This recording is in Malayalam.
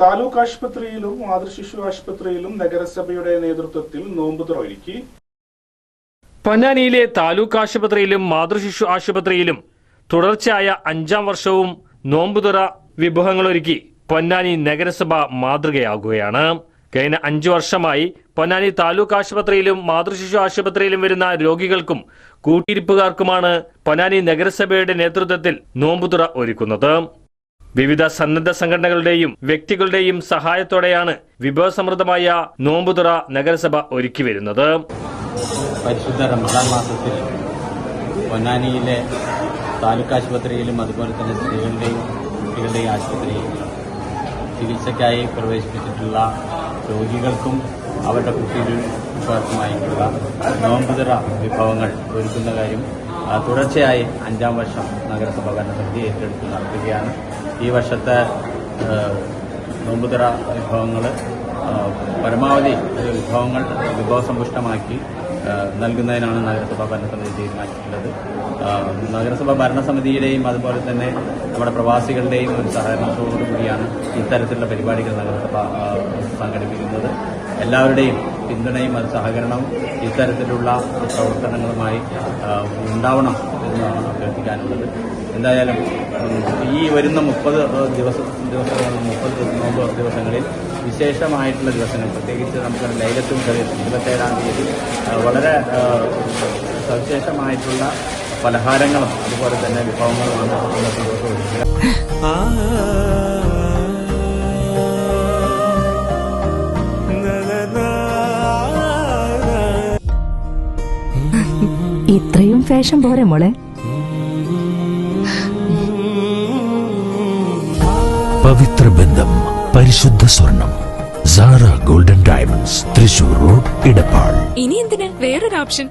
താലൂക്ക് ആശുപത്രിയിലും മാതൃശിശു ആശുപത്രിയിലും നഗരസഭയുടെ നേതൃത്വത്തിൽ നോമ്പുതുറ ഒരുക്കി. പൊന്നാനിയിലെ താലൂക്ക് ആശുപത്രിയിലും മാതൃശിശു ആശുപത്രിയിലും തുടർച്ചയായ 5ാം വർഷവും നോമ്പുതുറ വിഭവങ്ങളൊരുക്കി പൊന്നാനി നഗരസഭ മാതൃകയാകുകയാണ്. കഴിഞ്ഞ 5 വർഷമായി പൊന്നാനി താലൂക്ക് ആശുപത്രിയിലും മാതൃശിശു ആശുപത്രിയിലും വരുന്ന രോഗികൾക്കും കൂട്ടിരിപ്പുകാർക്കുമാണ് പൊന്നാനി നഗരസഭയുടെ നേതൃത്വത്തിൽ നോമ്പുതുറ ഒരുക്കുന്നത്. വിവിധ സന്നദ്ധ സംഘടനകളുടെയും വ്യക്തികളുടെയും സഹായത്തോടെയാണ് വിഭവസമൃദ്ധമായ നോമ്പുതുറ നഗരസഭ ഒരുക്കി വരുന്നത്. പരിശുദ്ധ റമദാൻ മാസത്തിൽ പൊന്നാനിയിലെ താലൂക്ക് ആശുപത്രിയിലും അതുപോലെ തന്നെ സ്ത്രീകളുടെയും കുട്ടികളുടെയും ആശുപത്രിയിൽ ചികിത്സയ്ക്കായി പ്രവേശിപ്പിച്ചിട്ടുള്ള രോഗികൾക്കും അവരുടെ കുട്ടികൾക്കുമായിട്ടുള്ള നോമ്പുതുറ വിഭവങ്ങൾ ഒരുക്കുന്ന കാര്യം തുടർച്ചയായി 5ാം വർഷം നഗരസഭ ഭരണസമിതി ഏറ്റെടുത്ത് നടത്തുകയാണ്. ഈ വർഷത്തെ നോമ്പുതുറ വിഭവങ്ങൾ പരമാവധി വിഭവസമ്പുഷ്ടമാക്കി നൽകുന്നതിനാണ് നഗരസഭാ ഭരണസമിതി തീരുമാനിച്ചിട്ടുള്ളത്. നഗരസഭാ ഭരണസമിതിയുടെയും അതുപോലെ തന്നെ നമ്മുടെ പ്രവാസികളുടെയും ഒരു സഹകരണത്തോടു കൂടിയാണ് ഇത്തരത്തിലുള്ള പരിപാടികൾ നഗരസഭ സംഘടിപ്പിക്കുന്നത്. എല്ലാവരുടെയും പിന്തുണയും സഹകരണവും ഇത്തരത്തിലുള്ള പ്രവർത്തനങ്ങളുമായി ഉണ്ടാവണം എന്നാണ് അഭ്യർത്ഥിക്കാനുള്ളത്. എന്തായാലും ഈ വരുന്ന 30 ദിവസങ്ങളിൽ വിശേഷമായിട്ടുള്ള ദിവസങ്ങൾ, പ്രത്യേകിച്ച് നമുക്ക് ലൈലത്തുൽ ഖദർ 27ാം തീയതി വളരെ സവിശേഷമായിട്ടുള്ള പലഹാരങ്ങളും അതുപോലെ തന്നെ വിഭവങ്ങളുമാണ് അന്നത്തെ ദിവസം ഒരുക്കുക. ഇത്രയും ഫാഷൻ പോരെ മോളെ. പവിത്ര ബന്ധം, പരിശുദ്ധ സ്വർണം. Sara golden diamonds, Thrissur road, Edappal. ഇനി എന്തിനാ വേറൊരു ഓപ്ഷൻ?